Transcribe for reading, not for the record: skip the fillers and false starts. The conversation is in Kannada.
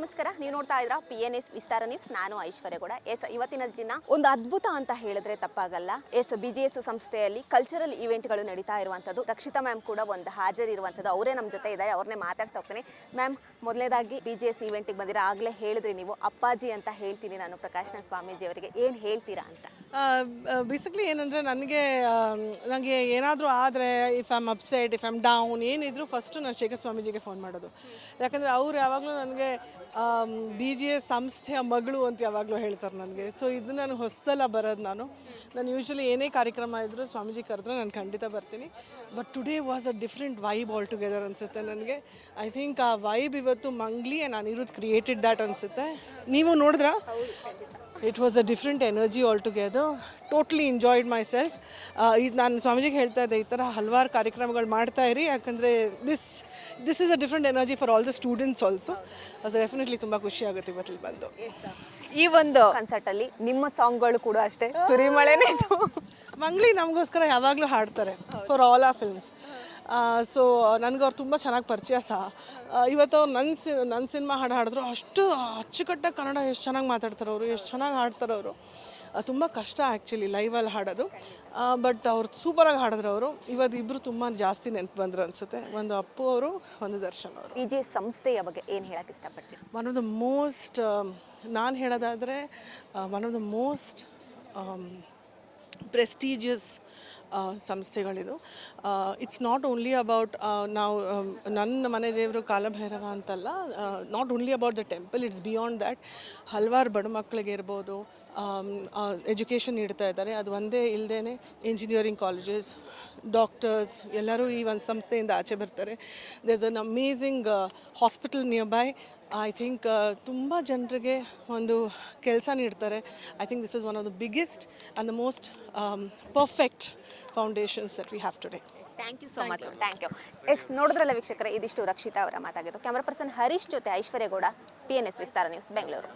ನಮಸ್ಕಾರ, ನೀವು ನೋಡ್ತಾ ಇದ್ರ PNS ವಿಸ್ತಾರ ನ್ಯೂಸ್. ನಾನು ಐಶ್ವರ್ಯ ಗೌಡ. ಇವತ್ತಿನ ದಿನ ಒಂದು ಅದ್ಭುತ ಅಂತ ಹೇಳಿದ್ರೆ ತಪ್ಪಾಗಲ್ಲ. BGS ಸಂಸ್ಥೆಯಲ್ಲಿ ಕಲ್ಚರಲ್ ಇವೆಂಟ್ಗಳು ನಡೀತಾ ಇರುವಂಥದ್ದು. ರಕ್ಷಿತಾ ಮ್ಯಾಮ್ ಕೂಡ ಒಂದು ಹಾಜರಿರುವಂಥದ್ದು. ಅವರೇ ನಮ್ಮ ಜೊತೆ ಇದ್ದಾರೆ, ಅವ್ರನ್ನೇ ಮಾತಾಡ್ತಾ ಹೋಗ್ತೀನಿ. ಮ್ಯಾಮ್, ಮೊದಲನೇದಾಗಿ BGS ಇವೆಂಟಿಗೆ ಬಂದಿರಾ, ಆಗಲೇ ಹೇಳಿದ್ರಿ ನೀವು ಅಪ್ಪಾಜಿ ಅಂತ ಹೇಳ್ತೀನಿ ನಾನು ಪ್ರಕಾಶನ ಸ್ವಾಮೀಜಿ ಅವರಿಗೆ. ಏನು ಹೇಳ್ತೀರಾ ಅಂತ? ಬೇಸಿಕ್ಲಿ ಏನಂದರೆ ನನಗೆ ಏನಾದರೂ ಆದರೆ, if I am upset, if I am down, ಏನಿದ್ರು ಫಸ್ಟು ನಾನು ಶೇಖರ್ ಸ್ವಾಮೀಜಿಗೆ ಫೋನ್ ಮಾಡೋದು. ಯಾಕಂದರೆ ಅವ್ರು ಯಾವಾಗಲೂ ನನಗೆ BGS ಸಂಸ್ಥೆಯ ಮಗಳು ಅಂತ ಯಾವಾಗಲೂ ಹೇಳ್ತಾರೆ ನನಗೆ. ಸೊ ಇದು ನಾನು ಹೊಸದಲ್ಲ ಬರೋದು. ನಾನು ಯೂಶ್ವಲಿ ಏನೇ ಕಾರ್ಯಕ್ರಮ ಇದ್ದರೂ ಸ್ವಾಮೀಜಿ ಕರೆದ್ರೆ ನಾನು ಖಂಡಿತ ಬರ್ತೀನಿ. But today was a different vibe all together ಅನಿಸುತ್ತೆ ನನಗೆ. ಐ ಥಿಂಕ್ ಆ ವೈಬ್ ಇವತ್ತು Mangli and Anirudh created that ಅನಿಸುತ್ತೆ. ನೀವು ನೋಡಿದ್ರಾ? It was a different energy all together. Totally enjoyed myself. ಇದು ನಾನು ಸ್ವಾಮೀಜಿಗೆ ಹೇಳ್ತಾ ಇದ್ದೆ, ಈ ಥರ ಹಲವಾರು ಕಾರ್ಯಕ್ರಮಗಳು ಮಾಡ್ತಾ ಇರಿ, ಯಾಕಂದರೆ this is a different energy for all the students also. ಅದು ಡೆಫಿನೆಟ್ಲಿ ತುಂಬ ಖುಷಿ ಆಗುತ್ತೆ ಇವತ್ತಲ್ಲಿ ಬಂದು. ಈ ಒಂದು ಕನ್ಸರ್ಟಲ್ಲಿ ನಿಮ್ಮ ಸಾಂಗ್ಗಳು ಕೂಡ ಅಷ್ಟೇ ಸುರಿಮಳೆನೇ. ಮಂಗ್ಲಿ ನಮಗೋಸ್ಕರ ಯಾವಾಗಲೂ ಹಾಡ್ತಾರೆ ಫಾರ್ ಆಲ್ ಆ ಫಿಲ್ಮ್ಸ್. ಸೊ ನನಗೆ ಅವ್ರು ತುಂಬ ಚೆನ್ನಾಗಿ ಪರಿಚಯ ಸಹ. ಇವತ್ತು ಅವ್ರು ನನ್ನ ಸಿನಿಮಾ ಹಾಡಿದ್ರು ಅಷ್ಟು ಅಚ್ಚುಕಟ್ಟಾಗಿ ಕನ್ನಡ ಎಷ್ಟು ಚೆನ್ನಾಗಿ ಮಾತಾಡ್ತಾರೆ ಅವರು, ಎಷ್ಟು ಚೆನ್ನಾಗಿ ಹಾಡ್ತಾರೆ ಅವರು. ತುಂಬ ಕಷ್ಟ ಆ್ಯಕ್ಚುಲಿ ಲೈವಲ್ಲಿ ಹಾಡೋದು. ಬಟ್ ಅವ್ರು ಸೂಪರಾಗಿ ಹಾಡಿದ್ರು ಅವರು. ಇವತ್ತು ಇಬ್ಬರು ತುಂಬ ಜಾಸ್ತಿ ನೆನಪು ಬಂದರು ಅನಿಸುತ್ತೆ. ಒಂದು ಅಪ್ಪು ಅವರು, ಒಂದು ದರ್ಶನ್ ಅವರು. BGS ಸಂಸ್ಥೆಯ ಬಗ್ಗೆ ಏನು ಹೇಳಕ್ಕೆ ಇಷ್ಟಪಡ್ತೀನಿ? ಒನ್ ಆಫ್ ದ ಮೋಸ್ಟ್, ನಾನು ಹೇಳೋದಾದರೆ one of the most prestigious ಸಂಸ್ಥೆಗಳಿದು. ಇಟ್ಸ್ ನಾಟ್ ಓನ್ಲಿ ಅಬೌಟ್ ನಾವು ನನ್ನ ಮನೆ ದೇವರು ಕಾಲಭೈರವ ಅಂತಲ್ಲ. Not only about the temple, it's beyond that. ಹಲವಾರು ಬಡ ಮಕ್ಕಳಿಗೆ ಇರ್ಬೋದು ಎಜುಕೇಷನ್ ನೀಡ್ತಾ ಇದ್ದಾರೆ. ಅದು ಒಂದೇ ಇಲ್ಲದೇ ಇಂಜಿನಿಯರಿಂಗ್ ಕಾಲೇಜಸ್, ಡಾಕ್ಟರ್ಸ್ ಎಲ್ಲರೂ ಈ ಒಂದು ಸಂಸ್ಥೆಯಿಂದ ಆಚೆ ಬರ್ತಾರೆ. There's an amazing hospital nearby. I think ತುಂಬ ಜನರಿಗೆ ಒಂದು ಕೆಲಸ ನೀಡ್ತಾರೆ. I think this is one of the biggest and the most perfect foundations that we have today. Thank you so much. Thank you. ನೋಡಿದ್ರಲ್ಲ ವೀಕ್ಷಕರೇ, ಇದಿಷ್ಟು ರಕ್ಷಿತಾ ಅವರ ಮಾತಾಗಿದ್ದು. ಕ್ಯಾಮ್ರಾ ಪರ್ಸನ್ ಹರೀಶ್ ಜೊತೆ ಐಶ್ವರ್ಯ ಗೌಡ, PNS ವಿಸ್ತಾರ ನ್ಯೂಸ್, ಬೆಂಗಳೂರು.